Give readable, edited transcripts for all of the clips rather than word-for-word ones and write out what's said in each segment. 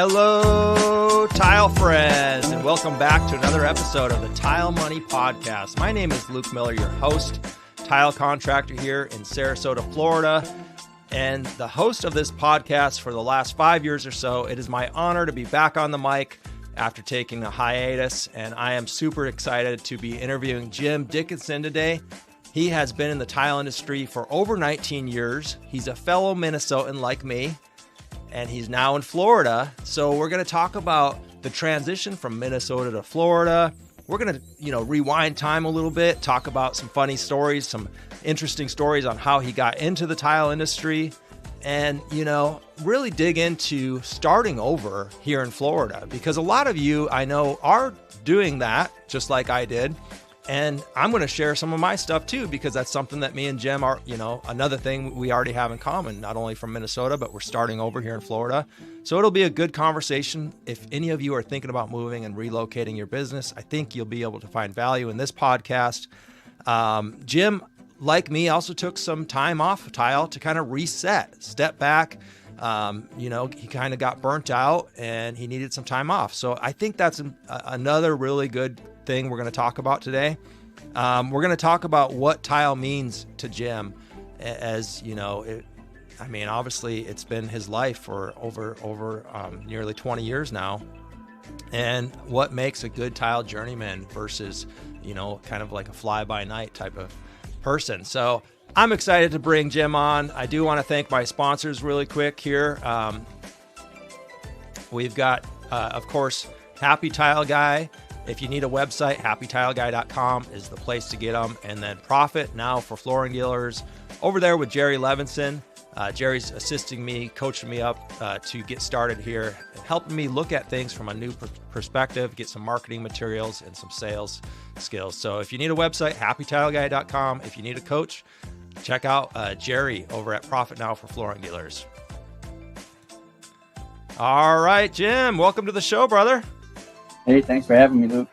Hello, tile friends, and welcome back to another episode of the Tile Money Podcast. My name is Luke Miller, your host, tile contractor here in Sarasota, Florida, and the host of this podcast for the last 5 years or so. It is my honor to be back on the mic after taking a hiatus, and I am super excited to be interviewing Jim Dickinson today. He has been in the tile industry for over 19 years. He's a fellow Minnesotan like me, and he's now in Florida. So we're going to talk about the transition from Minnesota to Florida. We're going to, rewind time a little bit, talk about some funny stories, some interesting stories on how he got into the tile industry, and, really dig into starting over here in Florida, because a lot of you I know are doing that just like I did. And I'm going to share some of my stuff too, because that's something that me and Jim are, another thing we already have in common, not only from Minnesota, but we're starting over here in Florida. So it'll be a good conversation. If any of you are thinking about moving and relocating your business, I think you'll be able to find value in this podcast. Jim, like me, also took some time off of tile to kind of reset, step back. He kind of got burnt out and he needed some time off. So I think that's another really good thing we're going to talk about today. We're going to talk about what tile means to Jim, as obviously it's been his life for over nearly 20 years now, and what makes a good tile journeyman versus, kind of like a fly-by-night type of person. So I'm excited to bring Jim on. I do want to thank my sponsors really quick here. We've got, of course, Happy Tile Guy. If you need a website, happytileguy.com is the place to get them. And then Profit Now for flooring dealers over there with Jerry Levinson. Jerry's assisting me, coaching me up to get started here, and helping me look at things from a new perspective, get some marketing materials and some sales skills. So if you need a website, happytileguy.com. If you need a coach, check out Jerry over at Profit Now for flooring dealers. All right, Jim, welcome to the show, brother. Hey, thanks for having me, Luke.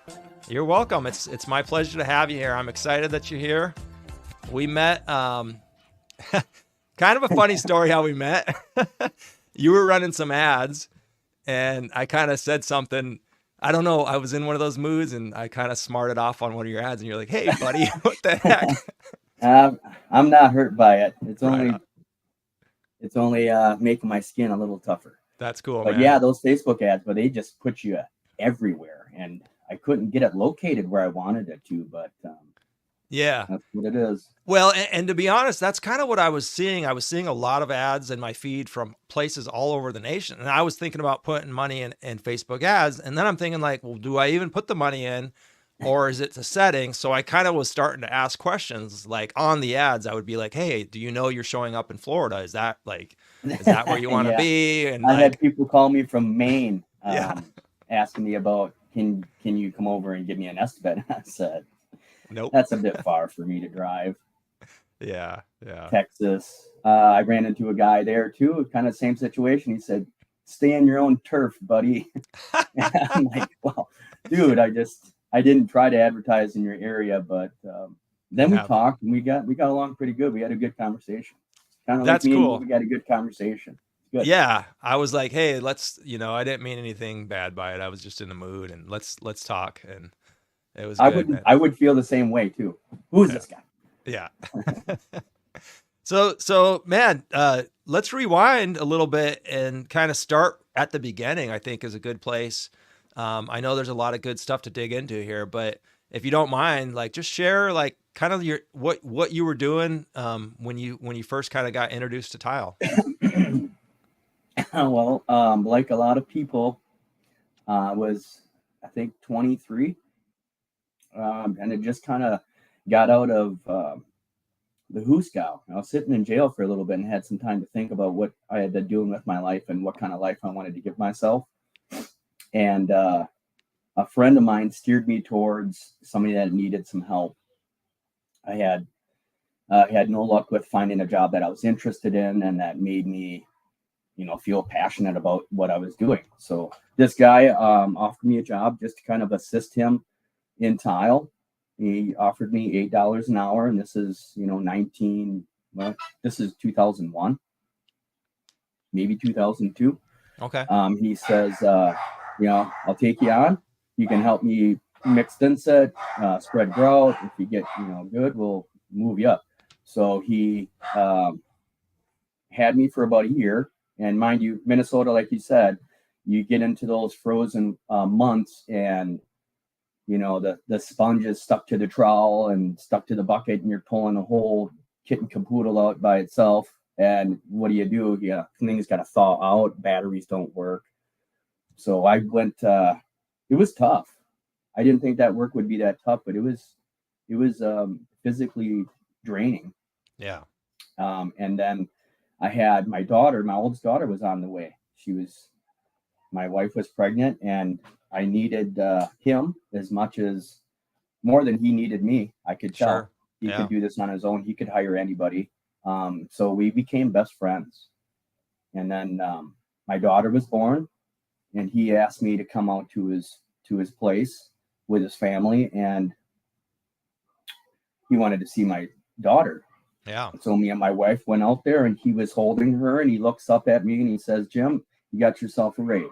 You're welcome. It's my pleasure to have you here. I'm excited that you're here. We met, kind of a funny story how we met. You were running some ads and I kind of said something. I don't know. I was in one of those moods and I kind of smarted off on one of your ads and you're like, hey, buddy, what the heck? I'm not hurt by it. It's Right only making my skin a little tougher. That's cool, but man. Yeah, those Facebook ads, but they just put you everywhere, and I couldn't get it located where I wanted it to, but yeah, that's what it is. Well, and to be honest, that's kind of what I was seeing. I was seeing a lot of ads in my feed from places all over the nation. And I was thinking about putting money in Facebook ads. And then I'm thinking like, well, do I even put the money in, or is it the settings? So I kind of was starting to ask questions like on the ads. I would be like, hey, do you know you're showing up in Florida? Is that where you want to Yeah. be? And I had people call me from Maine, yeah. asking me about, can you come over and give me an estimate? I said, nope, that's a bit far for me to drive. Yeah. Texas. I ran into a guy there too, kind of same situation. He said, stay on your own turf, buddy. I'm like, well, dude, I didn't try to advertise in your area, but then we talked and we got along pretty good. We had a good conversation. Kind of like that's cool. We got a good conversation. Good. Yeah, I was like, hey, let's, I didn't mean anything bad by it. I was just in the mood, and let's talk. And it was good. I would feel the same way too. Who's this guy? Yeah. So man, let's rewind a little bit and kind of start at the beginning. I think is a good place. I know there's a lot of good stuff to dig into here, but if you don't mind, like just share like kind of what you were doing when you first kind of got introduced to tile. Well, like a lot of people, was I think 23, and it just kind of got out of the Hooskow. I was sitting in jail for a little bit and had some time to think about what I had been doing with my life and what kind of life I wanted to give myself. And a friend of mine steered me towards somebody that needed some help. I had no luck with finding a job that I was interested in and that made me, feel passionate about what I was doing. So this guy offered me a job just to kind of assist him in tile. He offered me $8 an hour, and this is, this is 2001, maybe 2002. Okay. He says, I'll take you on. You can help me mix thinset, spread grout. If you get, good, we'll move you up. So he had me for about a year. And mind you, Minnesota, like you said, you get into those frozen months, and the sponge is stuck to the trowel and stuck to the bucket, and you're pulling the whole kit and caboodle out by itself. And what do? Yeah, things got to thaw out. Batteries don't work. So I went. It was tough. I didn't think that work would be that tough, but it was physically draining. Yeah. And then I had my daughter. My oldest daughter was on the way. My wife was pregnant, and I needed him as much as more than he needed me. I could tell. Sure. He Yeah. could do this on his own. He could hire anybody. So we became best friends. And then my daughter was born, and he asked me to come out to his place with his family, and he wanted to see my daughter. Yeah. So me and my wife went out there, and he was holding her, and he looks up at me and he says, "Jim, you got yourself a raise."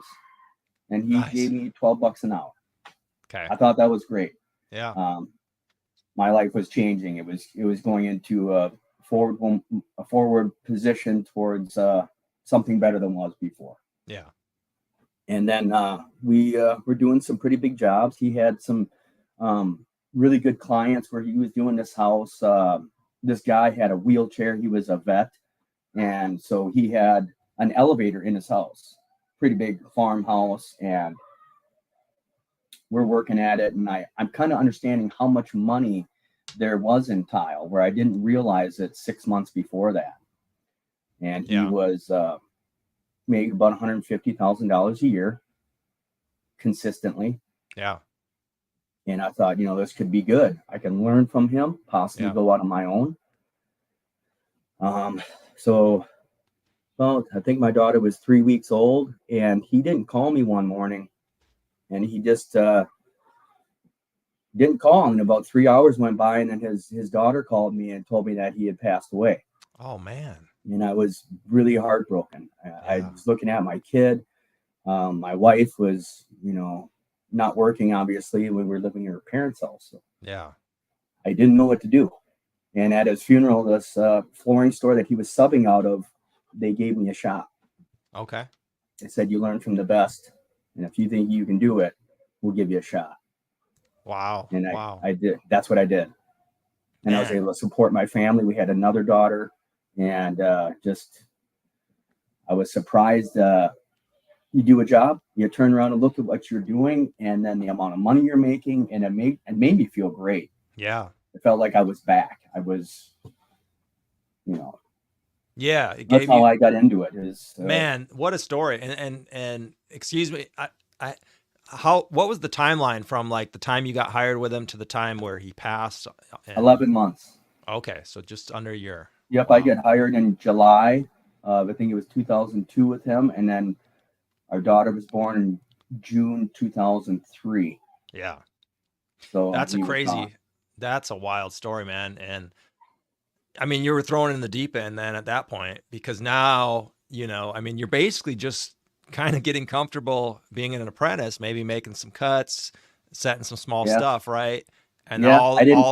And he Nice. gave me $12 an hour. Okay. I thought that was great. Yeah. My life was changing. It was going into a forward position towards something better than was before. Yeah. And then we were doing some pretty big jobs. He had some really good clients where he was doing this house. This guy had a wheelchair. He was a vet. And so he had an elevator in his house, pretty big farmhouse. And we're working at it. And I'm kind of understanding how much money there was in tile, where I didn't realize it 6 months before that. And he was making about $150,000 a year consistently. Yeah. And I thought, this could be good. I can learn from him, possibly go out on my own. So I think my daughter was 3 weeks old, and he didn't call me one morning, and he just didn't call. And about 3 hours went by, and then his daughter called me and told me that he had passed away. Oh man. And I was really heartbroken. I was looking at my kid. My wife was, not working, obviously. We were living in her parents' house. So Yeah. I didn't know what to do. And at his funeral, this flooring store that he was subbing out of, they gave me a shot. Okay. They said, "You learn from the best. And if you think you can do it, we'll give you a shot." Wow. And Wow. I did. That's what I did. And I was able to support my family. We had another daughter. And I was surprised. You do a job, you turn around and look at what you're doing, and then the amount of money you're making, and it made me feel great. Yeah. It felt like I was back. I was, Yeah. that's how I got into it. Man, what a story. And excuse me, what was the timeline from like the time you got hired with him to the time where he passed? 11 months. Okay, so just under a year. Yep, Wow. I get hired in July. I think it was 2002 with him, and then our daughter was born in June 2003. Yeah. So That's that's a wild story, man. And I mean, you were thrown in the deep end then at that point, because now, you're basically just kind of getting comfortable being an apprentice, maybe making some cuts, setting some small stuff, right? And I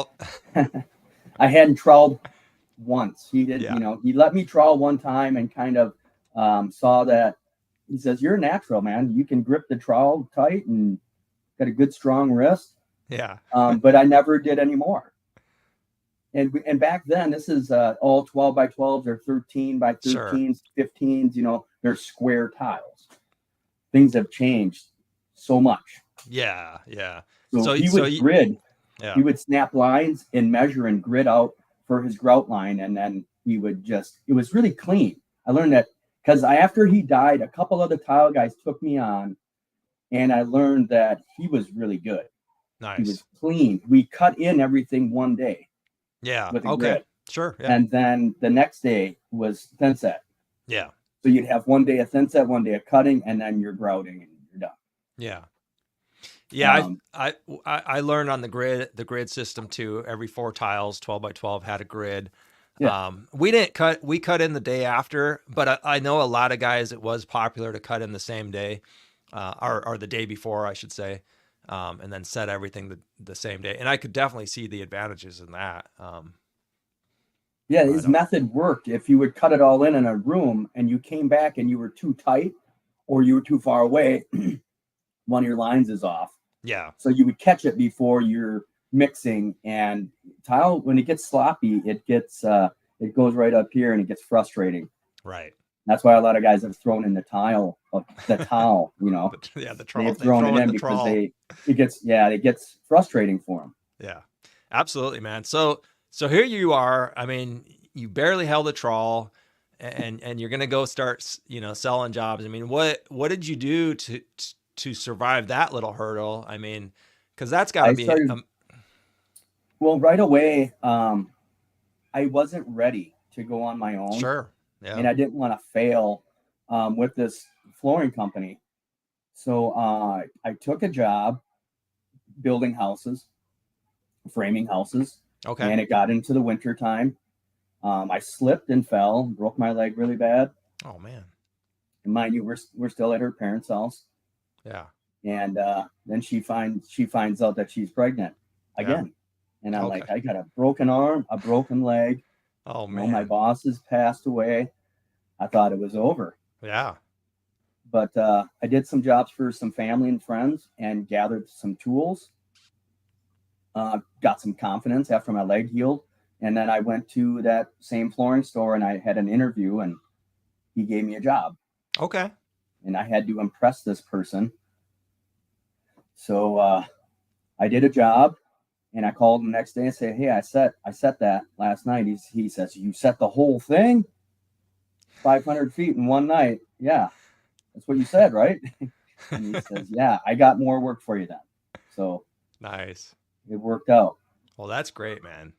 hadn't troweled once. He did, he let me trowel one time and kind of saw that. He says, "You're a natural, man. You can grip the trowel tight and got a good strong wrist." Yeah. But I never did anymore. And back then, this is all 12 by 12s or 13 by 13s, 15s. They're square tiles. Things have changed so much. Yeah, yeah. So he would grid. Yeah. He would snap lines and measure and grid out for his grout line, and then he would it was really clean. I learned that because after he died, a couple other tile guys took me on, and I learned that he was really good. Nice. He was clean. We cut in everything one day. Yeah. With a Okay. grid. Sure. Yeah. And then the next day was thin set. Yeah. So you'd have one day of thin set, one day of cutting, and then you're grouting and you're done. Yeah. Yeah. I learned on the grid system too. Every 4 tiles, 12 by 12 had a grid. Yeah. We cut in the day after, but I know a lot of guys, it was popular to cut in the same day, or the day before, I should say, and then set everything the same day. And I could definitely see the advantages in that. Yeah, But his method worked. If you would cut it all in a room and you came back and you were too tight or you were too far away, one of your lines is off. yeah, So you would catch it before you're mixing. And tile, when it gets sloppy, it goes right up here and it gets frustrating. right. That's why a lot of guys have thrown in the towel, The trawl. They've thrown it in the because trawl. it gets frustrating for them. Yeah, absolutely, man. So here you are. I mean, you barely held a trawl, and you're gonna go start, selling jobs. I mean, what did you do to survive that little hurdle? I mean, because that's got to I be started, well, right away, I wasn't ready to go on my own. sure. And Yeah. I didn't want to fail with this flooring company. So I took a job building houses, framing houses, Okay. and it got into the winter time. I slipped and fell, broke my leg really bad. Oh man. And mind you, we're still at her parents' house. Yeah. And then she finds out that she's pregnant again. And I'm like, I got a broken arm, a broken leg. Oh You know, man. my boss has passed away. I thought it was over. Yeah. But I did some jobs for some family and friends and gathered some tools. Got some confidence after my leg healed. And then I went to that same flooring store and I had an interview and he gave me a job. Okay. And I had to impress this person. So I did a job and I called him the next day and said, hey, I set that last night. He says, you set the whole thing? 500 feet in one night? Yeah. That's what you said, right? And he says, yeah, I got more work for you then. So nice. It worked out. Well, that's great, man.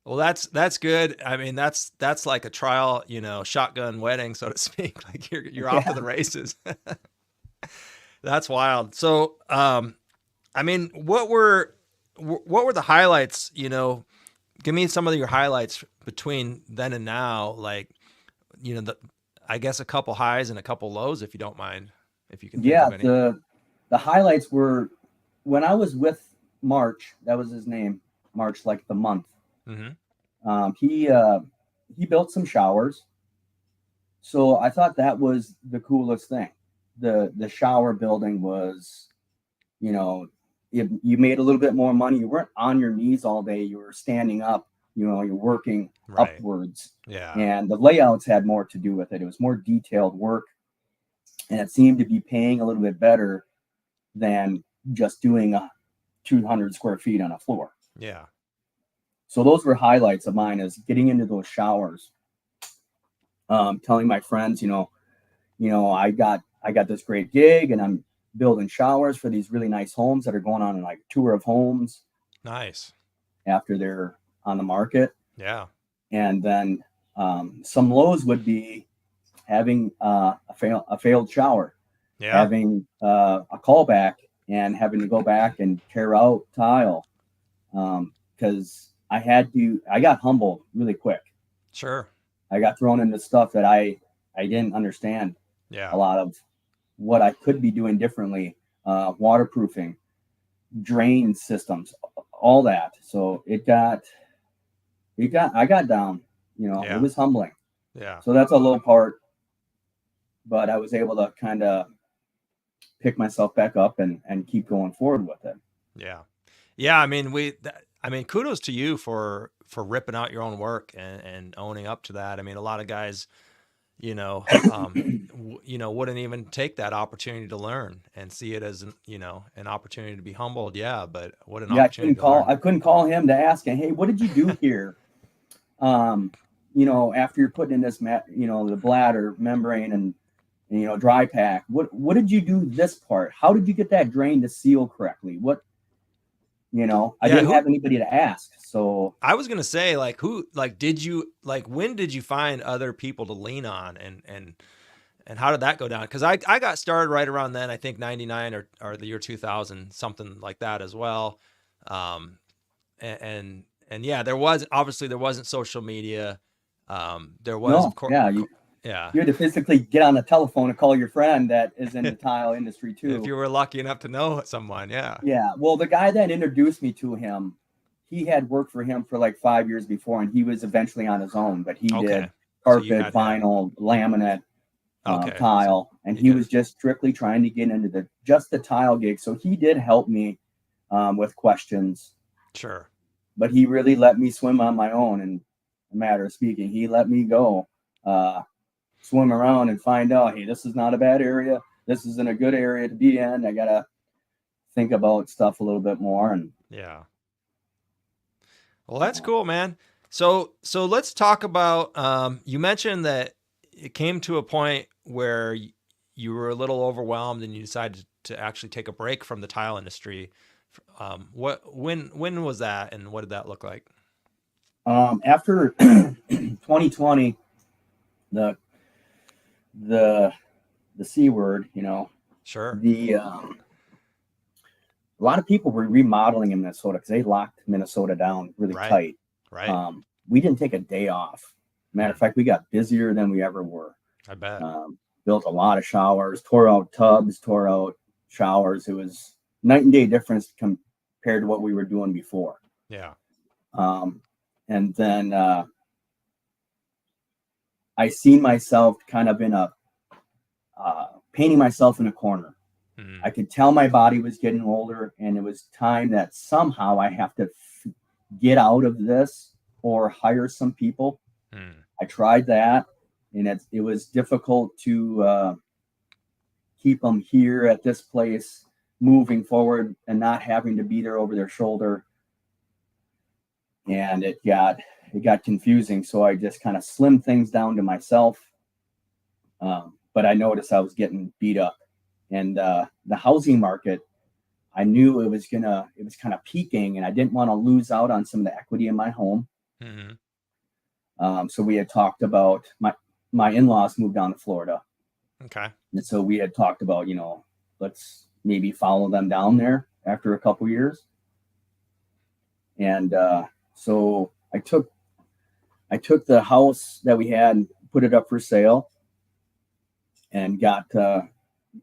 Well, that's good. I mean, that's like a trial, shotgun wedding, so to speak. Like you're off to the races. That's wild. So, I mean, what were the highlights? Give me some of your highlights between then and now. Like, I guess a couple highs and a couple lows, if you don't mind, if you can think of any. The highlights were when I was with March. That was his name, March, like the month. Mm-hmm. He built some showers, so I thought that was the coolest thing. The shower building was, you made a little bit more money. You weren't on your knees all day. You were standing up. You're working upwards. Yeah. And the layouts had more to do with it. It was more detailed work, and it seemed to be paying a little bit better than just doing 200 square feet on a floor. Yeah. So those were highlights of mine, is getting into those showers. Telling my friends, I got this great gig and I'm building showers for these really nice homes that are going on in like tour of homes. Nice. After they're on the market. Yeah. And then some lows would be having a failed shower. Yeah. Having a callback and having to go back and tear out tile. Because I got humbled really quick. Sure. I got thrown into stuff that I didn't understand. Yeah. A lot of what I could be doing differently, waterproofing, drain systems, all that. So I got down, It was humbling. Yeah. So that's a low part, but I was able to kind of pick myself back up and keep going forward with it. Yeah. Yeah. I mean, kudos to you for ripping out your own work and owning up to that. I mean, a lot of guys, wouldn't even take that opportunity to learn and see it as an opportunity to be humbled. Yeah. But what an opportunity. I couldn't call him to ask him, hey, what did you do here? After you're putting in this the bladder membrane and dry pack, what did you do this part? How did you get that drain to seal correctly? I didn't have anybody to ask. So I was going to say, when did you find other people to lean on and how did that go down? Cause I got started right around then, I think 99 or the year 2000, something like that as well. And And yeah, there wasn't social media. There was, No, of course, yeah, yeah. you had to physically get on the telephone and call your friend that is in the tile industry If too. you were lucky enough to know someone, yeah. Yeah. Well, the guy that introduced me to him, he had worked for him for like 5 years before, and he was eventually on his own, but he did So you carpet, had him. vinyl, laminate, Okay. tile, and he was just strictly trying to get into the tile gig. So he did help me with questions. Sure. But he really let me swim on my own. In a matter of speaking, he let me go swim around and find out, hey, this is not a bad area. This isn't a good area to be in. I gotta think about stuff a little bit more. And yeah. Well, that's cool, man. So let's talk about, you mentioned that it came to a point where you were a little overwhelmed and you decided to actually take a break from the tile industry. When was that, and what did that look like? After 2020, the C word, Sure. A lot of people were remodeling in Minnesota because they locked Minnesota down really tight. Right. We didn't take a day off. Matter of fact, we got busier than we ever were. I bet. Built a lot of showers, tore out tubs, tore out showers. It was night and day difference compared to what we were doing before. Yeah. And then I seen myself kind of in painting myself in a corner. Mm-hmm. I could tell my body was getting older, and it was time that somehow I have to get out of this or hire some people. I tried that, and it was difficult to keep them here at this place moving forward and not having to be there over their shoulder. And it got confusing. So I just kind of slimmed things down to myself. But I noticed I was getting beat up, and the housing market, I knew it was kind of peaking, and I didn't want to lose out on some of the equity in my home. Mm-hmm. So we had talked about my in-laws moved down to Florida. Okay. And so we had talked about, let's maybe follow them down there after a couple years. And so I took the house that we had and put it up for sale, and got a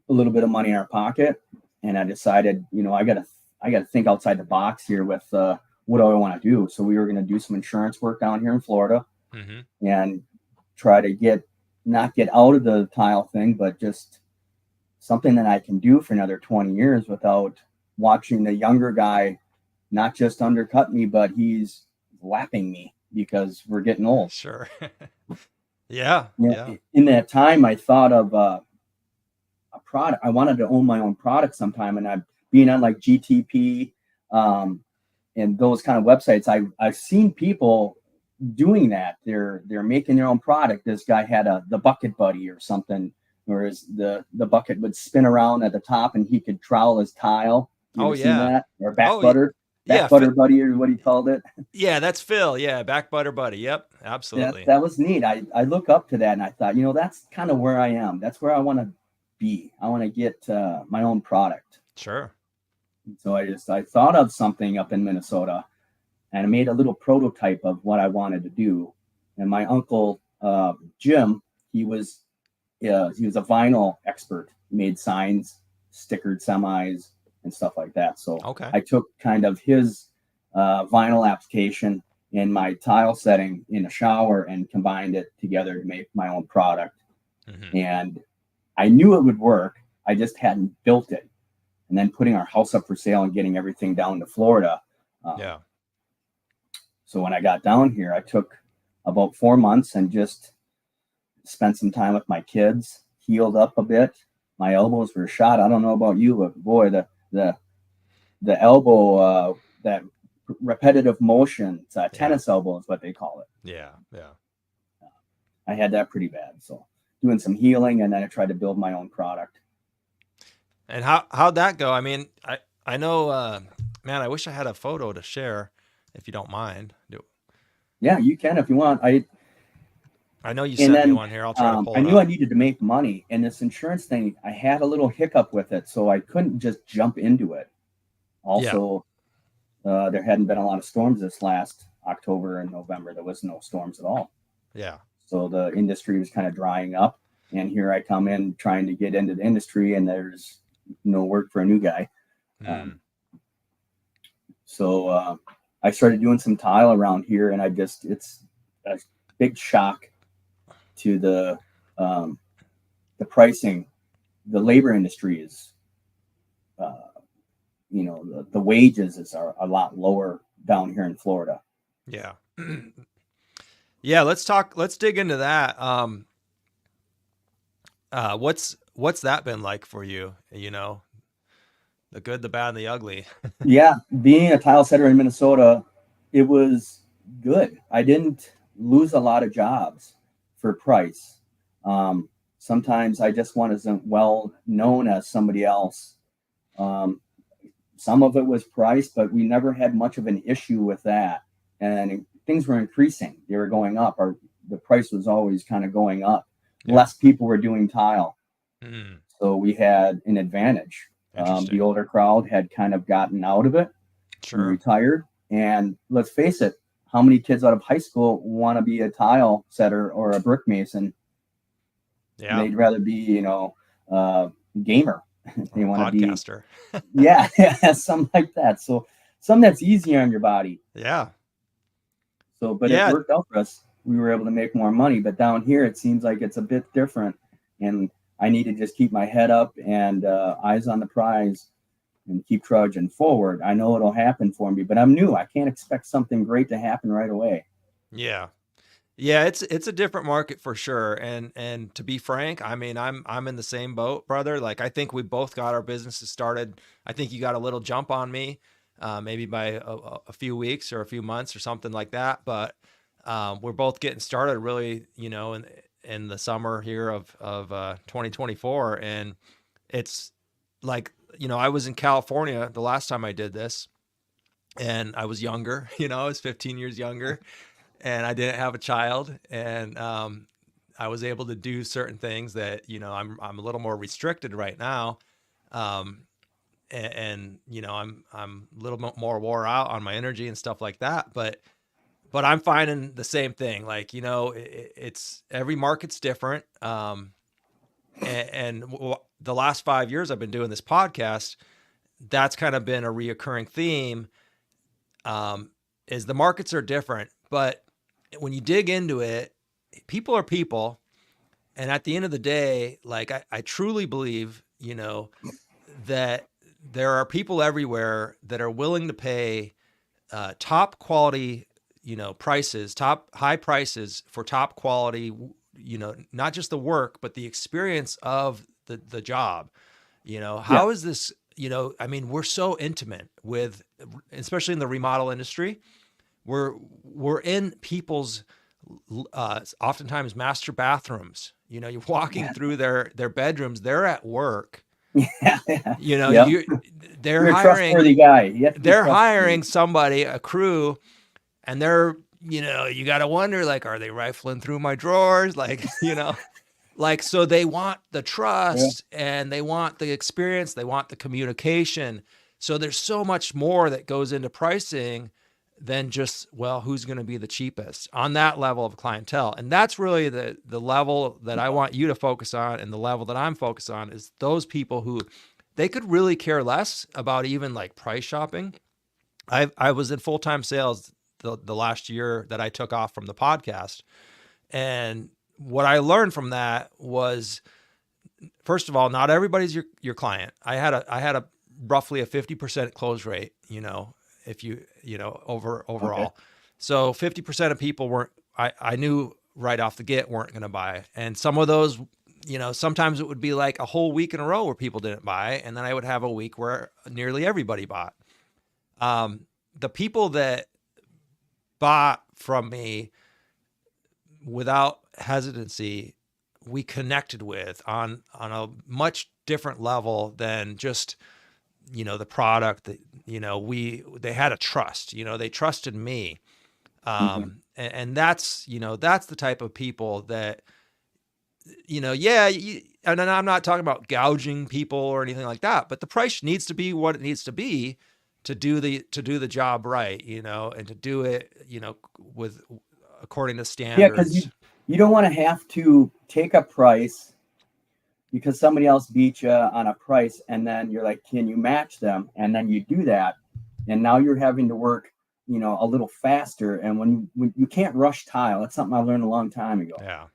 little bit of money in our pocket. And I decided, I got to think outside the box here with what do I want to do? So we were going to do some insurance work down here in Florida, mm-hmm. and try to not get out of the tile thing, but just something that I can do for another 20 years without watching the younger guy not just undercut me, but he's lapping me because we're getting old. Sure. Yeah. In that time, I thought of a product. I wanted to own my own product sometime, and I've been on like GTP and those kind of websites. I've seen people doing that. They're making their own product. This guy had the bucket buddy or something, whereas the bucket would spin around at the top and he could trowel his tile. You seen that? Or back butter. Back butter buddy, or what he called it. Yeah, that's Phil. Yeah, back butter buddy. Yep, absolutely. That was neat. I look up to that, and I thought, that's kind of where I am. That's where I want to be. I want to get my own product. Sure. So I thought of something up in Minnesota, and I made a little prototype of what I wanted to do. And my uncle Jim, he was a vinyl expert. He made signs, stickered semis, and stuff like that. So I took kind of his vinyl application in my tile setting in a shower and combined it together to make my own product. Mm-hmm. And I knew it would work. I just hadn't built it. And then putting our house up for sale and getting everything down to Florida. So when I got down here, I took about 4 months and just spent some time with my kids, healed up a bit. My elbows were shot. I don't know about you, but boy, the elbow, that repetitive motion, tennis elbow is what they call it. Yeah. I had that pretty bad. So doing some healing, and then I tried to build my own product. And how'd that go? I mean, I know, man, I wish I had a photo to share, if you don't mind. Yeah, you can if you want. I know you sent me one here. I'll try to pull it I knew up. I needed to make money, and this insurance thing, I had a little hiccup with it, so I couldn't just jump into it. Also, there hadn't been a lot of storms this last October and November, there was no storms at all. Yeah. So the industry was kind of drying up. And here I come in trying to get into the industry, and there's no work for a new guy. So I started doing some tile around here, and it's a big shock to the pricing. The labor industry is, the wages are a lot lower down here in Florida. Yeah. Yeah. Let's dig into that. What's that been like for you? The good, the bad, and the ugly. Yeah. Being a tile setter in Minnesota, it was good. I didn't lose a lot of jobs for price. Sometimes I just wasn't well known as somebody else. Some of it was price, but we never had much of an issue with that. And things were increasing. They were going up. The price was always kind of going up. Yeah. Less people were doing tile. So we had an advantage. The older crowd had kind of gotten out of it, retired. And let's face it, how many kids out of high school want to be a tile setter or a brick mason? Yeah. They'd rather be, a gamer. They want to be podcaster. yeah, something like that. So something that's easier on your body. Yeah. So, but it worked out for us. We were able to make more money, but down here it seems like it's a bit different. And I need to just keep my head up and eyes on the prize and keep trudging forward. I know it'll happen for me, but I'm new. I can't expect something great to happen right away. Yeah. Yeah, it's a different market for sure. And to be frank, I mean, I'm in the same boat, brother. Like, I think we both got our businesses started. I think you got a little jump on me, maybe by a few weeks or a few months or something like that. But we're both getting started really, in the summer here of 2024. And it's like, I was in California the last time I did this, and I was younger, I was 15 years younger. And I didn't have a child, and I was able to do certain things that I'm a little more restricted right now, and I'm a little more wore out on my energy and stuff like that. But I'm finding the same thing. Like it's every market's different, and the last 5 years I've been doing this podcast, that's kind of been a reoccurring theme. Is the markets are different, but when you dig into it, people are people. And at the end of the day, like I truly believe, that there are people everywhere that are willing to pay top quality, prices, high prices for top quality, not just the work, but the experience of the job. How is this, I mean, we're so intimate with, especially in the remodel industry. We're in people's oftentimes master bathrooms. You're walking through their bedrooms. They're at work. Yeah. They're You're hiring a trustworthy guy. They're hiring somebody, a crew, and they're you got to wonder, like, are they rifling through my drawers? Like, like, so they want the trust and they want the experience. They want the communication. So there's so much more that goes into pricing than just, who's going to be the cheapest on that level of clientele. And that's really the level that I want you to focus on. And the level that I'm focused on is those people who they could really care less about even like price shopping. I was in full-time sales the last year that I took off from the podcast. And what I learned from that was, first of all, not everybody's your client. I had a roughly a 50% close rate, if overall. Okay. So 50% of people I knew right off the get weren't going to buy. And some of those, sometimes it would be like a whole week in a row where people didn't buy. And then I would have a week where nearly everybody bought. The people that bought from me without hesitancy, we connected with on a much different level than just, the product that, they had a trust, they trusted me. And that's, that's the type of people that, and I'm not talking about gouging people or anything like that, but the price needs to be what it needs to be. to do the job right, you know, and to do it, you know, with according to Yeah, because standards. you don't want to have to take a price because somebody else beat you on a price, and then you're like, can you match them? And then you do that, and now you're having to work, you know, a little faster. And when you can't rush tile, that's something I learned a long time ago. Yeah.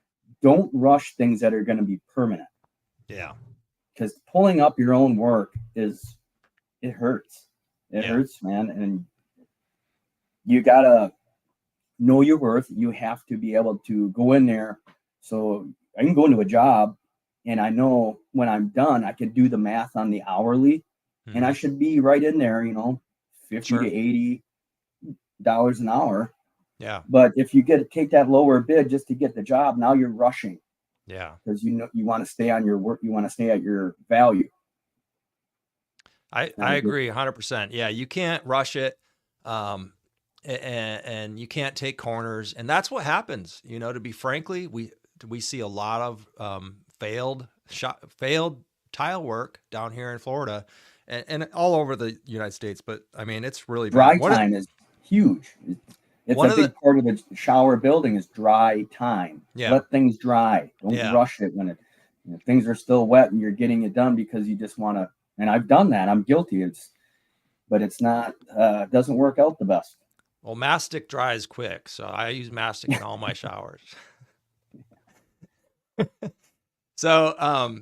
Don't rush things that are going to be permanent. Yeah. Because pulling up your own work it hurts. It Yeah. hurts, man. And you gotta know your worth. You have to be able to go in there. So I can go into a job and I know when I'm done, I can do the math on the hourly, and I should be right in there, you know, $50 Sure. to $80 an hour. Yeah. But if you take that lower bid just to get the job, now you're rushing. Yeah. Because you know you want to stay on your work, you want to stay at your value. I agree 100%. Yeah, you can't rush it. And you can't take corners, and that's what happens. You know, to be frankly, we see a lot of failed tile work down here in Florida, and all over the United States. But I mean, it's really dry bad. time is huge. It's a big part of the shower building is dry time. Yeah. Let things dry. Don't rush it when things are still wet and you're getting it done because you just want to. And I've done that. I'm guilty. But it's not. Doesn't work out the best. Well, Mastic dries quick, so I use Mastic in all my showers. So,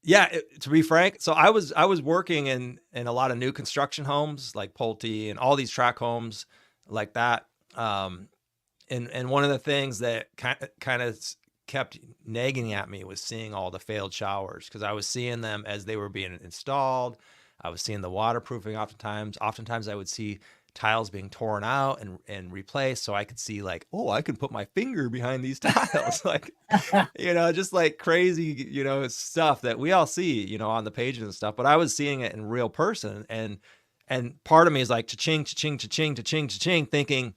yeah, to be frank, so I was working in a lot of new construction homes like Pulte and all these tract homes like that. And one of the things that kind of kept nagging at me was seeing all the failed showers, because I was seeing them as they were being installed. I was seeing the waterproofing oftentimes. Oftentimes I would see tiles being torn out and replaced, so I could see like, oh, I can put my finger behind these tiles. Like, you know, just like crazy, you know, stuff that we all see, you know, on the pages and stuff. But I was seeing it in real person, and part of me is like cha-ching, cha-ching, cha-ching, cha-ching, cha-ching, thinking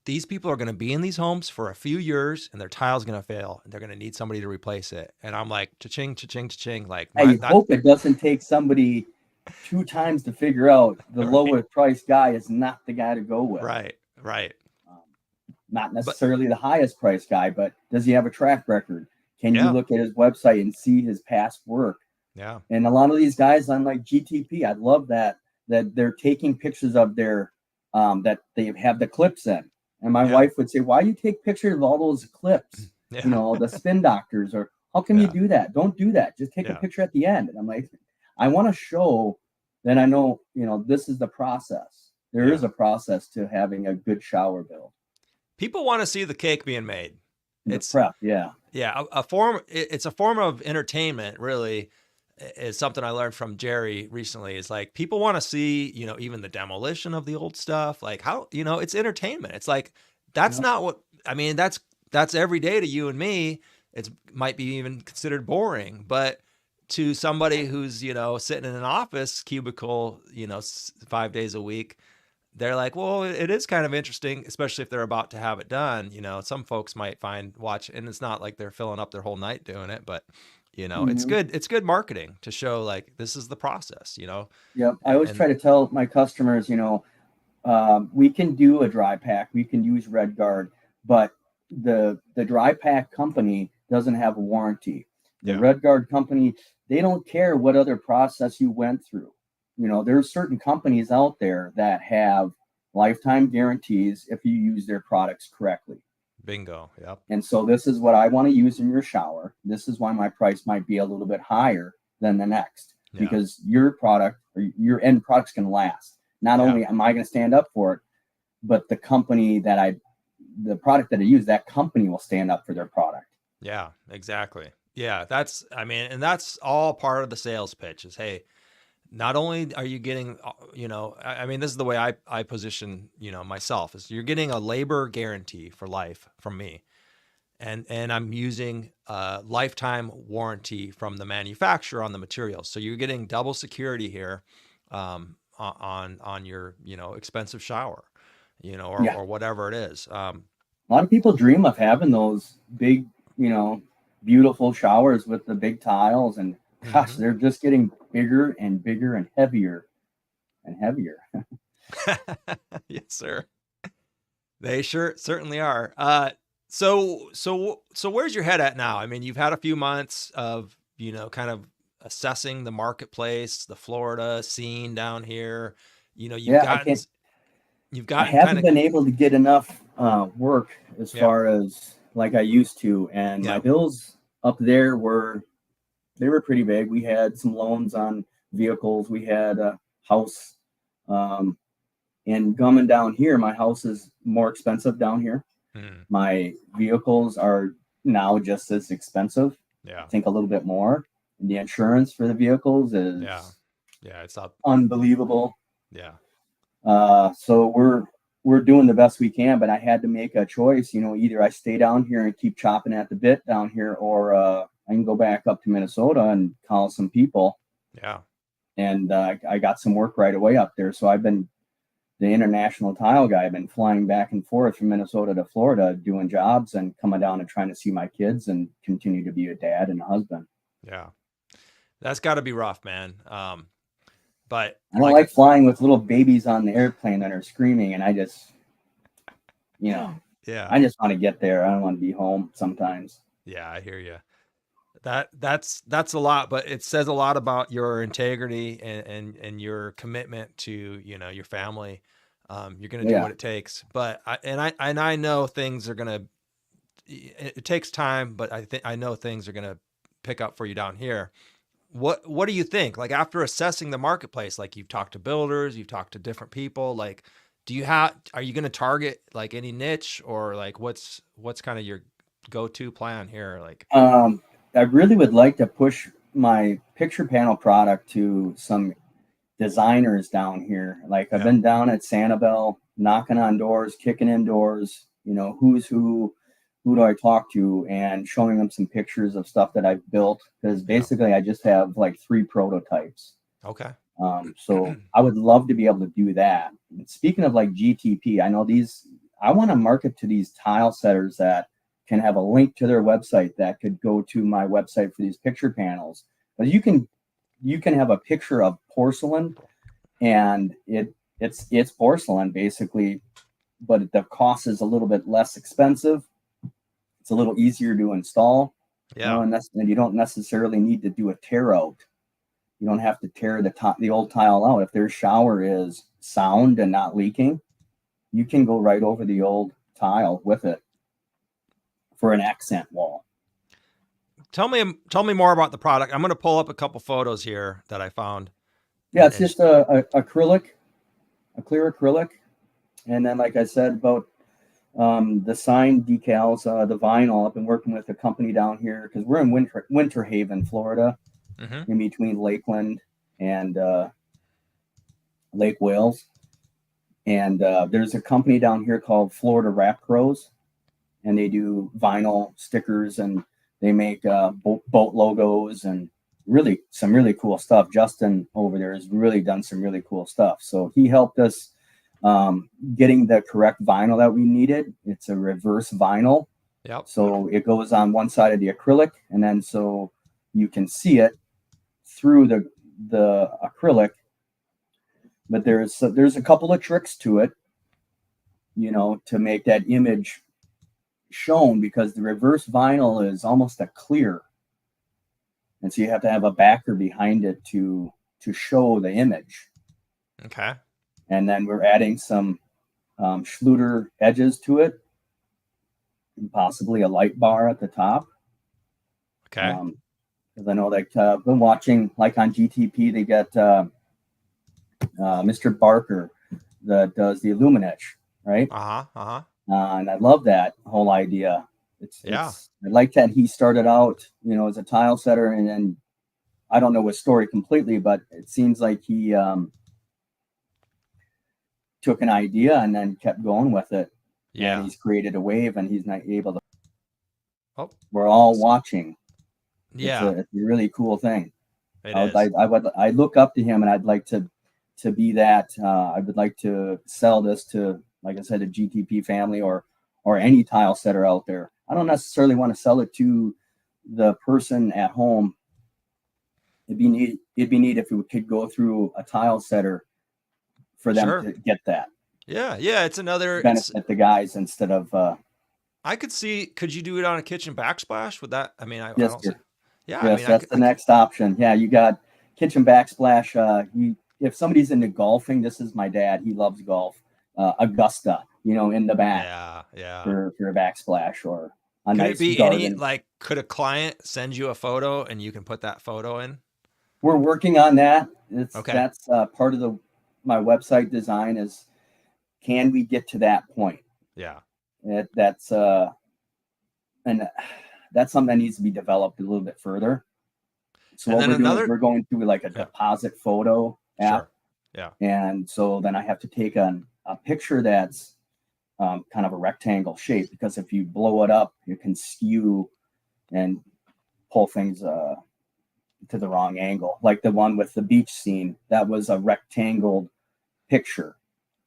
these people are going to be in these homes for a few years and their tile's going to fail and they're going to need somebody to replace it. And I'm like, cha-ching, cha-ching, cha-ching. Like, I hope it doesn't take somebody 2 times to figure out the lower price guy is not the guy to go with. Right. Not necessarily the highest price guy, but does he have a track record? Can you look at his website and see his past work? Yeah. And a lot of these guys on like GTP, I love that they're taking pictures of their that they have the clips in. And my wife would say, why do you take pictures of all those clips? You know, the spin doctors, or how can you do that? Don't do that. Just take a picture at the end. And I'm like, I want to show that I know, you know, this is the process. There is a process to having a good shower build. People want to see the cake being made. It's prep. Yeah. It's a form of entertainment, really. Is something I learned from Jerry recently. Is like, people want to see, you know, even the demolition of the old stuff. Like, how, you know, it's entertainment. It's like, that's not what, I mean, that's every day to you and me. It might be even considered boring, but to somebody who's, you know, sitting in an office cubicle, you know, 5 days a week, they're like, well, it is kind of interesting, especially if they're about to have it done. You know, some folks might watch, and it's not like they're filling up their whole night doing it, but you know, it's good marketing to show like, this is the process, you know? Yeah. I always try to tell my customers, you know, we can do a dry pack, we can use RedGuard, but the dry pack company doesn't have a warranty. The RedGuard company, they don't care what other process you went through. You know, there's certain companies out there that have lifetime guarantees if you use their products correctly. Bingo. Yep. And so this is what I want to use in your shower. This is why my price might be a little bit higher than the next, because your product or your end product's going to last. Not only am I going to stand up for it, but the product that I use, that company will stand up for their product. Yeah, exactly. Yeah. That's all part of the sales pitch is, hey, not only are you getting, you know, I mean, this is the way I position, you know, myself, is you're getting a labor guarantee for life from me. And I'm using a lifetime warranty from the manufacturer on the materials. So you're getting double security here on your, you know, expensive shower, you know, or whatever it is. A lot of people dream of having those big, you know, beautiful showers with the big tiles, and gosh, they're just getting bigger and bigger and heavier. and heavier. Yes, sir. They certainly are. So where's your head at now? I mean, you've had a few months of, kind of assessing the marketplace, the Florida scene down here. You've Yeah, gotten I kind haven't of, been able to get enough work as yeah, far as like I used to, and my yeah, bills up there were pretty big. We had some loans on vehicles. We had a house, um, and coming down here, my house is more expensive down here. mm, My vehicles are now just as expensive. I yeah, think a little bit more. And the insurance for the vehicles yeah, is yeah. It's up. unbelievable. Yeah, So we're doing the best we can, but I had to make a choice. Either I stay down here and keep chopping at the bit down here, or I can go back up to Minnesota and call some people. yeah. And I got some work right away up there. So I've been the international tile guy. I've been flying back and forth from Minnesota to Florida, doing jobs and coming down and trying to see my kids and continue to be a dad and a husband. Yeah. That's got to be rough, man. But I don't like, like flying with little babies on the airplane that are screaming, and I just yeah, I just want to get there. I don't want to be home sometimes. yeah, I hear you. That's a lot, but it says a lot about your integrity and your commitment to, your family. You're going to do Yeah. what it takes, but I know things are going to, it takes time, but I know things are going to pick up for you down here. What do you think? Like, after assessing the marketplace, like, you've talked to builders, you've talked to different people, like, are you going to target like any niche, or like what's kind of your go-to plan here? Like, I really would like to push my picture panel product to some designers down here. Like, I've yeah, been down at Sanibel, knocking on doors, kicking in doors, who's who do I talk to, and showing them some pictures of stuff that I've built. Because yeah. basically I just have like 3 prototypes. Okay. So I would love to be able to do that. And speaking of like GTP, I know I want to market to these tile setters that can have a link to their website that could go to my website for these picture panels. But you can have a picture of porcelain, and it's porcelain basically, but the cost is a little bit less expensive. It's a little easier to install, Yeah. and you don't necessarily need to do a tear out. You don't have to tear the old tile out. If their shower is sound and not leaking, you can go right over the old tile with it for an accent wall. Tell me more about the product. I'm going to pull up a couple photos here that I found. Yeah, it's just a acrylic, a clear acrylic. And then, like I said, about the sign decals, the vinyl, I've been working with a company down here because we're in Winter Haven, Florida, in between Lakeland and Lake Wales. And there's a company down here called Florida Wrap Pros, and they do vinyl stickers, and they make boat logos and some really cool stuff. Justin over there has really done some really cool stuff. So he helped us getting the correct vinyl that we needed. It's a reverse vinyl. Yep. So it goes on one side of the acrylic, and then so you can see it through the acrylic. But there's a couple of tricks to it, to make that image shown, because the reverse vinyl is almost a clear, and so you have to have a backer behind it to show the image. Okay. And then we're adding some Schluter edges to it, and possibly a light bar at the top. Okay. Because I know that I've been watching, like on GTP, they get Mr. Barker that does the Illuminetch, right? And I love that whole idea. I like that he started out, as a tile setter, and then I don't know his story completely, but it seems like he took an idea and then kept going with it. Yeah. And he's created a wave, and he's not able to. Oh, we're all watching. Yeah. It's a really cool thing. I look up to him, and I'd like to be that. I would like to sell this to, like I said, a GTP family or any tile setter out there. I don't necessarily want to sell it to the person at home. It'd be neat if we could go through a tile setter for them Sure. to get that Yeah. Yeah. It's another, benefit the guys instead of I could see, could you do it on a kitchen backsplash? Would that, I mean, I yes, don't see, sir. yeah, I Yes, mean, that's the next option. Yeah, you got kitchen backsplash. If somebody's into golfing, this is my dad. He loves golf. Augusta, in the back yeah. Yeah. for a backsplash or a Could it nice be any, garden. like, could a client send you a photo and you can put that photo in? We're working on that. Okay. That's part of my website design is, can we get to that point? Yeah. That's something that needs to be developed a little bit further. So And what then we're doing another, is we're going through like a yeah, deposit photo app. sure. Yeah. And so then I have to take a picture that's kind of a rectangle shape, because if you blow it up, you can skew and pull things to the wrong angle. Like the one with the beach scene, that was a rectangled picture.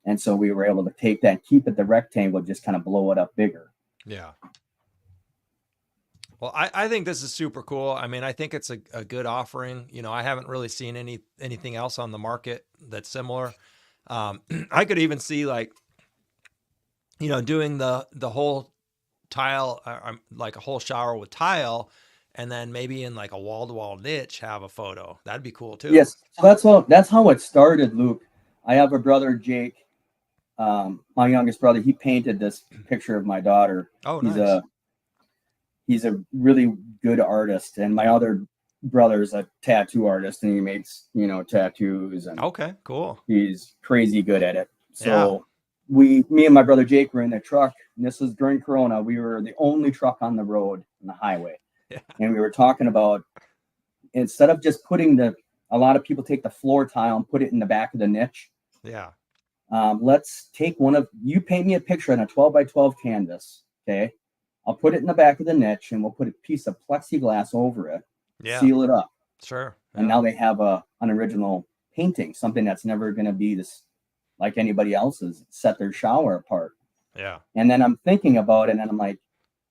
And so we were able to take that, keep it the rectangle, just kind of blow it up bigger. Yeah. Well, I think this is super cool. I mean, I think it's a good offering. I haven't really seen anything else on the market that's similar. I could even see, like, doing the whole tile, like a whole shower with tile, and then maybe in like a wall-to-wall niche have a photo. That'd be cool too. Yes, so that's how it started, Luke. I have a brother, Jake, my youngest brother. He painted this picture of my daughter. Oh, nice. He's a really good artist, and my other brother's a tattoo artist, and he makes tattoos, and Okay, cool. he's crazy good at it. So me and my brother Jake were in the truck, and this was during Corona. We were the only truck on the road on the highway, and we were talking about, instead of just putting a lot of people take the floor tile and put it in the back of the niche. Yeah. Let's take you paint me a picture on a 12 by 12 canvas. Okay. I'll put it in the back of the niche, and we'll put a piece of plexiglass over it, seal it up. Sure. Yeah. And now they have an original painting, something that's never going to be this like anybody else's, set their shower apart. Yeah. And then I'm thinking about it, and I'm like,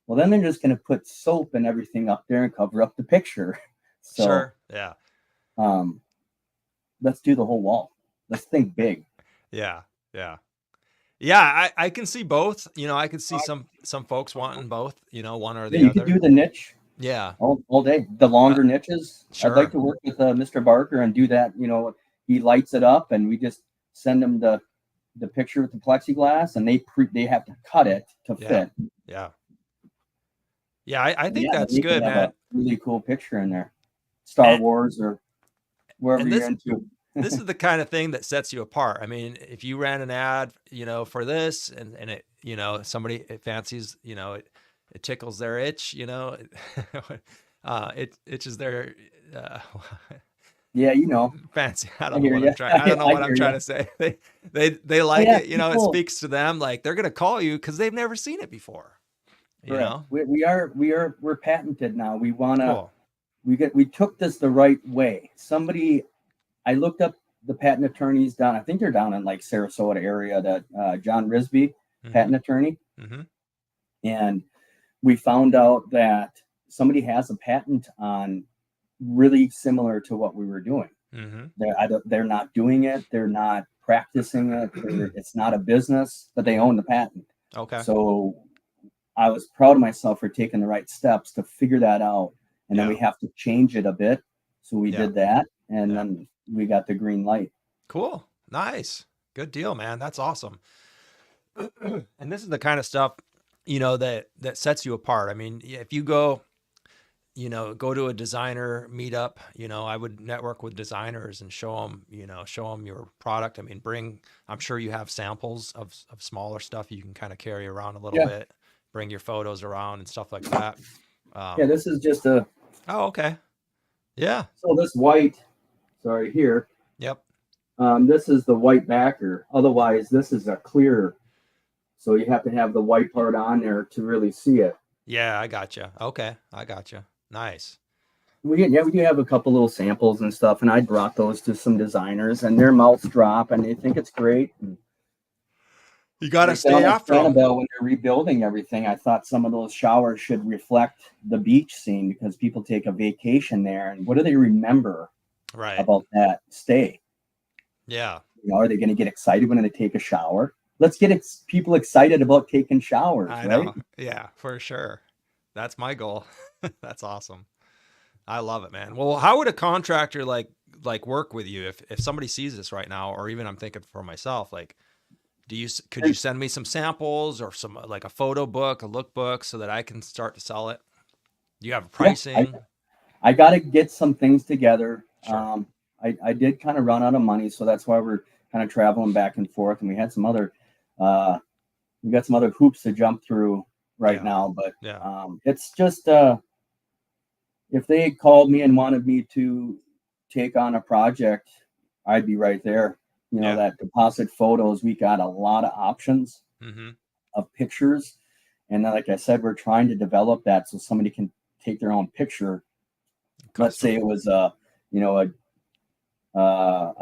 well, then they're just going to put soap and everything up there and cover up the picture. So, sure. Yeah. Let's do the whole wall. Let's think big. Yeah. Yeah. Yeah, I can see both. I could see some folks wanting both, one or the other. You could do the niche. Yeah. All day. The longer niches. Sure. I'd like to work with Mr. Barker and do that. He lights it up, and we just send him the picture with the plexiglass, and they have to cut it to fit. Yeah. Yeah, I think that's good, man. A really cool picture in there. Star Wars or wherever you're into. This is the kind of thing that sets you apart. I mean, if you ran an ad, for this, and it, somebody it fancies, it tickles their itch, it itches their fancy. I don't know what I'm trying to say. They like it, it speaks to them, like they're gonna call you because they've never seen it before. We're patented now. We wanna cool. we took this the right way. I looked up the patent attorneys down. I think they're down in like Sarasota area. That John Risby, patent attorney, and we found out that somebody has a patent on really similar to what we were doing. They're not doing it. They're not practicing it. It's not a business, but they own the patent. Okay. So I was proud of myself for taking the right steps to figure that out, and then we have to change it a bit. So we did that, and then we got the green light. Cool. Nice. Good deal, man. That's awesome. And this is the kind of stuff, that sets you apart. I mean, if you go to a designer meetup, I would network with designers and show them your product. I mean, I'm sure you have samples of smaller stuff you can kind of carry around a little bit, bring your photos around and stuff like that. This is just oh, okay. Yeah. So this white, sorry, here. Yep. This is the white backer. Otherwise, this is a clear. So you have to have the white part on there to really see it. Yeah, I gotcha. Okay, I gotcha. Nice. We do have a couple little samples and stuff, and I brought those to some designers, and their mouths drop, and they think it's great. And you got to stay after them. When they're rebuilding everything, I thought some of those showers should reflect the beach scene, because people take a vacation there, and what do they remember about that stay? Yeah. You know, are they going to get excited when they take a shower? Let's get people excited about taking showers, I right? know. Yeah, for sure. That's my goal. That's awesome. I love it, man. Well, how would a contractor like work with you if somebody sees this right now, or even I'm thinking for myself, like, could you send me some samples or some like a photo book, a lookbook, so that I can start to sell it? Do you have pricing? Yeah, I got to get some things together. Sure. I did kind of run out of money, so that's why we're kind of traveling back and forth, and we got some other hoops to jump through right Yeah. now. But Yeah. it's just if they had called me and wanted me to take on a project, I'd be right there. You know, Yeah. that deposit photos, we got a lot of options Mm-hmm. of pictures. And like I said, we're trying to develop that so somebody can take their own picture. Let's say it was a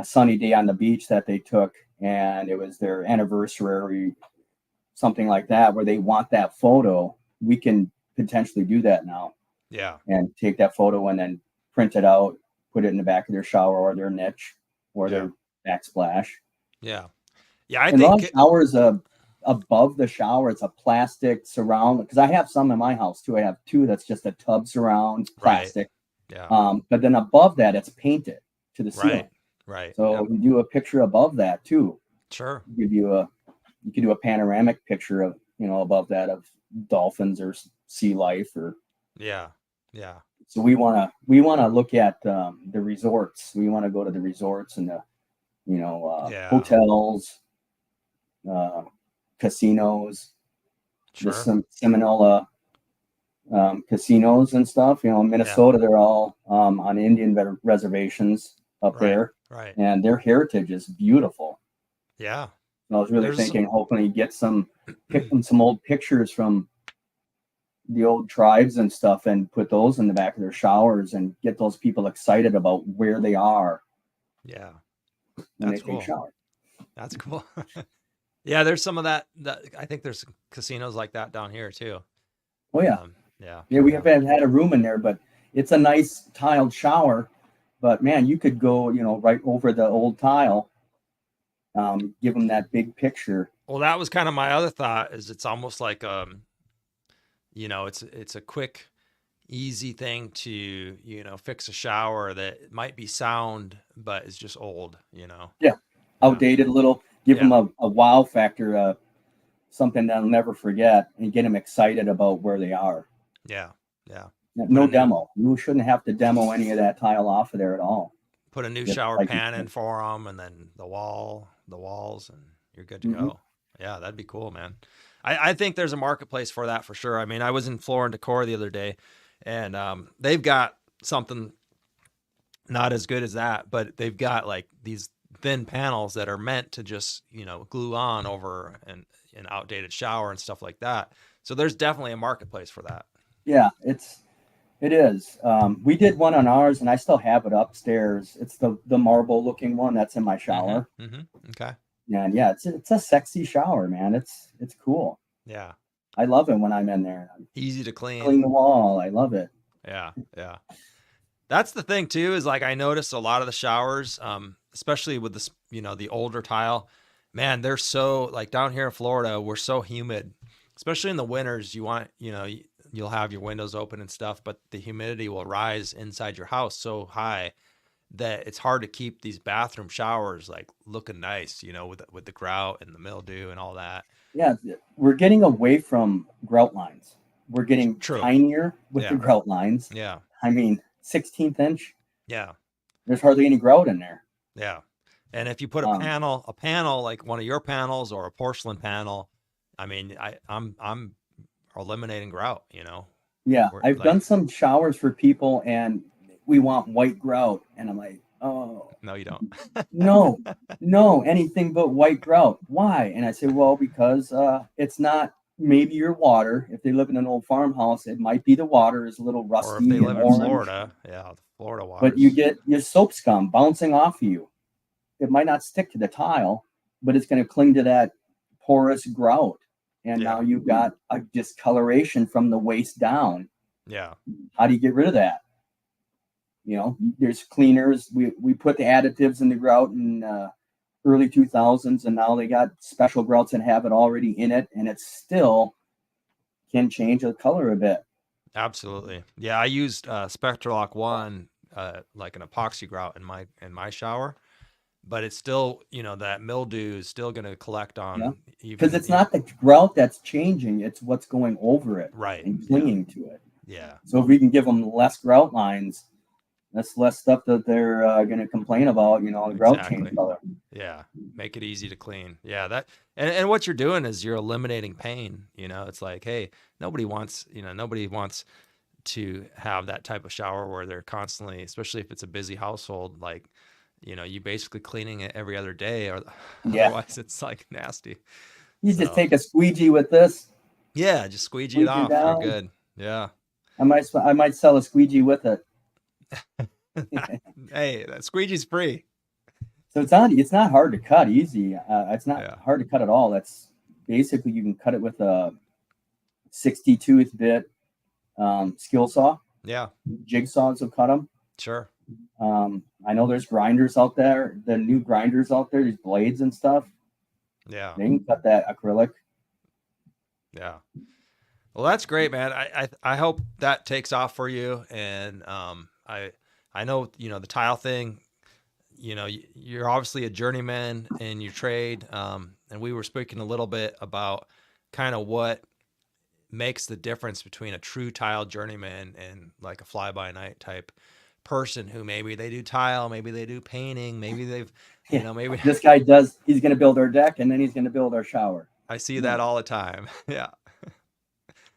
sunny day on the beach that they took, and it was their anniversary, something like that, where they want that photo. We can potentially do that now. Yeah. And take that photo and then print it out, put it in the back of their shower or their niche or their backsplash. Yeah. Yeah. I And a lot think of showers above the shower, it's a plastic surround, because I have some in my house too. I have two that's just a tub surround, plastic. Yeah. But then above that, it's painted to the ceiling. Right. So you do a picture above that too. Sure. You could do a panoramic picture of, above that of dolphins or sea life or. Yeah. Yeah. So we want to look at the resorts. We want to go to the resorts and the, hotels, casinos, Sure. the Seminole casinos and stuff. In Minnesota, they're all on Indian reservations up there. Right. And their heritage is beautiful. Yeah. And I was really thinking, hopefully get some old pictures from the old tribes and stuff and put those in the back of their showers and get those people excited about where they are. Yeah. That's cool. That's cool. Yeah. There's some of that I think there's casinos like that down here too. Oh yeah. Yeah. We haven't had a room in there, but it's a nice tiled shower, but man, you could go, right over the old tile, give them that big picture. Well, that was kind of my other thought, is it's almost like, it's a quick, easy thing to, fix a shower that might be sound, but is just old, Yeah. Outdated a little, give them a wow factor, something they'll never forget, and get them excited about where they are. Yeah. Yeah. No demo. You shouldn't have to demo any of that tile off of there at all. Put a new shower pan in for them, and then the walls, and you're good to go. Yeah, that'd be cool, man. I think there's a marketplace for that for sure. I mean, I was in Floor and Decor the other day, and they've got something not as good as that, but they've got like these thin panels that are meant to just, glue on over an outdated shower and stuff like that. So there's definitely a marketplace for that. Yeah, it is. We did one on ours, and I still have it upstairs. It's the marble looking one that's in my shower. Okay. And yeah, it's a sexy shower, man. It's cool. Yeah. I love it when I'm in there. Easy to clean. Clean the wall. I love it. Yeah. Yeah. That's the thing too, is like, I noticed a lot of the showers, especially with this, the older tile, man, they're so, like, down here in Florida, we're so humid, especially in the winters. You want, you'll have your windows open and stuff, but the humidity will rise inside your house so high that it's hard to keep these bathroom showers like looking nice, with the grout and the mildew and all that. Yeah, we're getting away from grout lines. We're getting tinier with the grout lines. Yeah. I mean, 16th inch. Yeah. There's hardly any grout in there. Yeah. And if you put a panel like one of your panels or a porcelain panel, I mean, I'm eliminating grout, Yeah, I've done some showers for people, and we want white grout, and I'm like, oh, no, you don't. no, anything but white grout. Why? And I say, well, because it's not maybe your water. If they live in an old farmhouse, it might be the water is a little rusty. Or if they live in Florida, the Florida water. But you get your soap scum bouncing off of you. It might not stick to the tile, but it's going to cling to that porous grout. And now you've got a discoloration from the waist down. Yeah. How do you get rid of that? There's cleaners. We put the additives in the grout and early 2000s, and now they got special grouts that have it already in it, and it still can change the color a bit. Absolutely. Yeah, I used Spectralock 1, like an epoxy grout in my shower, but it's still, that mildew is still going to collect Yeah, on because even it's not the grout that's changing, it's what's going over it right. and clinging to it. Yeah. So if we can give them less grout lines, that's less stuff that they're going to complain about, the grout Exactly. change color. Yeah. Make it easy to clean. Yeah. And what you're doing is you're eliminating pain. It's like, hey, nobody wants to have that type of shower where they're constantly, especially if it's a busy household, like, you basically cleaning it every other day, or Yeah. otherwise it's like nasty. You just take a squeegee with this. Yeah, just squeegee it off. You're good. Yeah. I might sell a squeegee with it. Hey, that squeegee's free. So it's not hard to cut easy. It's not hard to cut at all. That's basically, you can cut it with a 60 tooth bit skill saw. Yeah. Jigsaws will cut them. Sure. I know there's grinders out there, the new grinders out there, these blades and stuff. Yeah. They can cut that acrylic. Yeah. Well, that's great, man. I hope that takes off for you. And I know, the tile thing, you're obviously a journeyman in your trade. And we were speaking a little bit about kind of what makes the difference between a true tile journeyman and like a fly-by-night type person who maybe they do tile, maybe they do painting, maybe they've, maybe this guy he's going to build our deck and then he's going to build our shower. I see that all the time. Yeah.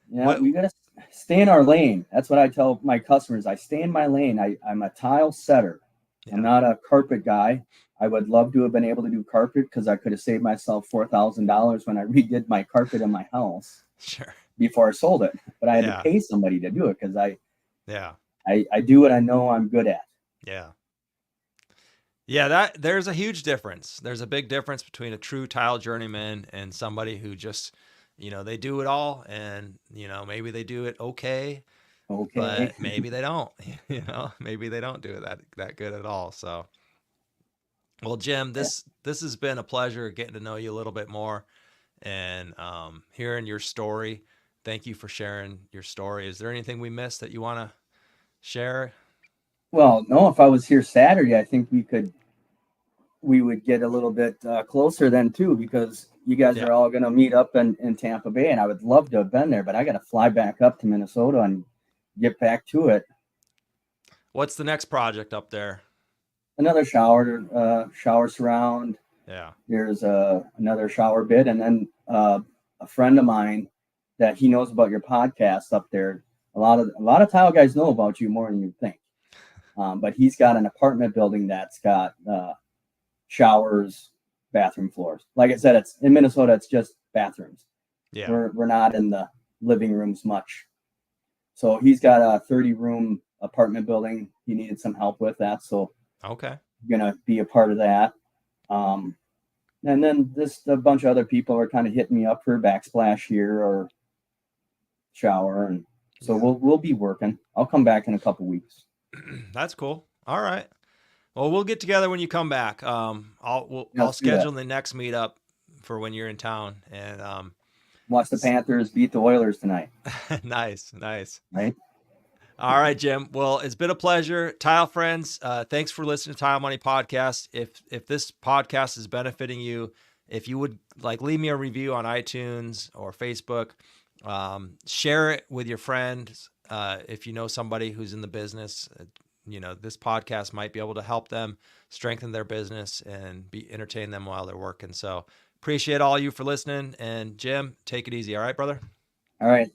Yeah, we got to stay in our lane. That's what I tell my customers. I stay in my lane. I'm a tile setter. Yeah. I'm not a carpet guy. I would love to have been able to do carpet because I could have saved myself $4,000 when I redid my carpet in my house. Sure. Before I sold it, but I had to pay somebody to do it because I do what I know I'm good at. Yeah, there's a huge difference. There's a big difference between a true tile journeyman and somebody who just, they do it all, and maybe they do it okay, but maybe they don't. Maybe they don't do it that good at all. So, well, Jim, this has been a pleasure getting to know you a little bit more and hearing your story. Thank you for sharing your story. Is there anything we missed that you want to share? Well, no, if I was here Saturday, I think we would get a little bit closer then too, because you guys are all going to meet up in Tampa Bay, and I would love to have been there, but I got to fly back up to Minnesota and get back to it. What's the next project up there? Another shower surround. Yeah. There's another shower bit, and then a friend of mine that he knows about your podcast up there. A lot of tile guys know about you more than you think. But he's got an apartment building that's got showers, bathroom floors. Like I said, it's in Minnesota, it's just bathrooms. Yeah. We're not in the living rooms much. So he's got a 30-room apartment building. He needed some help with that. So okay. I'm gonna be a part of that. And then a bunch of other people are kind of hitting me up for backsplash here or shower, and so we'll be working. I'll come back in a couple weeks. That's cool. All right. Well, we'll get together when you come back. I'll schedule the next meetup for when you're in town, and watch the Panthers beat the Oilers tonight. Nice. Right. All right, Jim. Well, it's been a pleasure. Tile friends, thanks for listening to Tile Money Podcast. If this podcast is benefiting you, if you would leave me a review on iTunes or Facebook, share it with your friends. If you know somebody who's in the business, this podcast might be able to help them strengthen their business and entertain them while they're working. So appreciate all you for listening. And Jim, take it easy. All right, brother? All right.